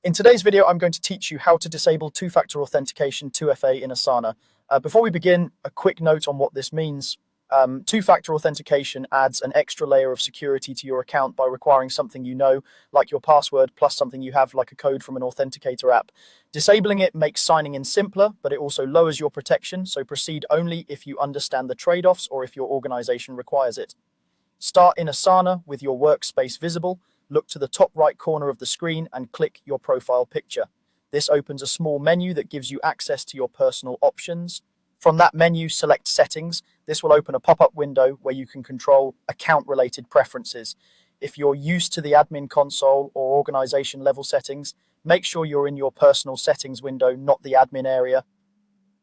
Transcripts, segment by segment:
In today's video, I'm going to teach you how to disable two-factor authentication 2FA in Asana. Before we begin, a quick note on what this means. Two-factor authentication adds an extra layer of security to your account by requiring something you know, like your password, plus something you have, like a code from an authenticator app. Disabling it makes signing in simpler, but it also lowers your protection, so proceed only if you understand the trade-offs or if your organization requires it. Start in Asana with your workspace visible. Look to the top right corner of the screen and click your profile picture. This opens a small menu that gives you access to your personal options. From that menu, select Settings. This will open a pop-up window where you can control account-related preferences. If you're used to the admin console or organization level settings, make sure you're in your personal settings window, not the admin area.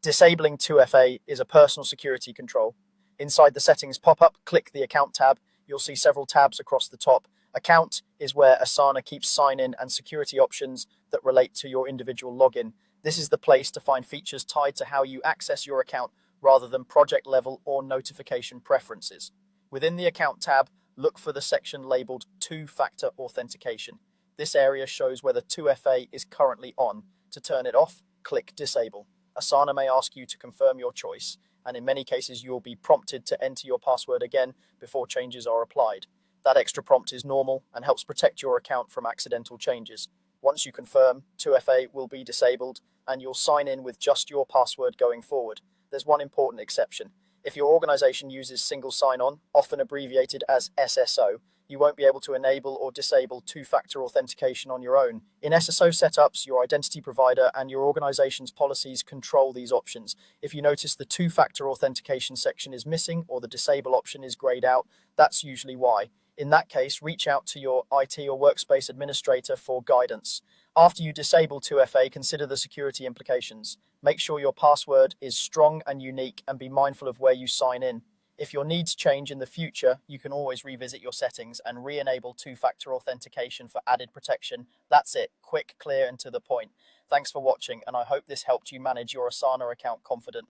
Disabling 2FA is a personal security control. Inside the settings pop-up, click the Account tab. You'll see several tabs across the top. Account is where Asana keeps sign-in and security options that relate to your individual login. This is the place to find features tied to how you access your account rather than project level or notification preferences. Within the Account tab, look for the section labeled Two-Factor Authentication. This area shows whether 2FA is currently on. To turn it off, click Disable. Asana may ask you to confirm your choice, and in many cases you'll be prompted to enter your password again before changes are applied. That extra prompt is normal and helps protect your account from accidental changes. Once you confirm, 2FA will be disabled and you'll sign in with just your password going forward. There's one important exception. If your organization uses single sign-on, often abbreviated as SSO, you won't be able to enable or disable two-factor authentication on your own. In SSO setups, your identity provider and your organization's policies control these options. If you notice the two-factor authentication section is missing or the disable option is grayed out, that's usually why. In that case, reach out to your IT or workspace administrator for guidance. After you disable 2FA, consider the security implications. Make sure your password is strong and unique and be mindful of where you sign in. If your needs change in the future, you can always revisit your settings and re-enable two-factor authentication for added protection. That's it, quick, clear, and to the point. Thanks for watching, and I hope this helped you manage your Asana account confidently.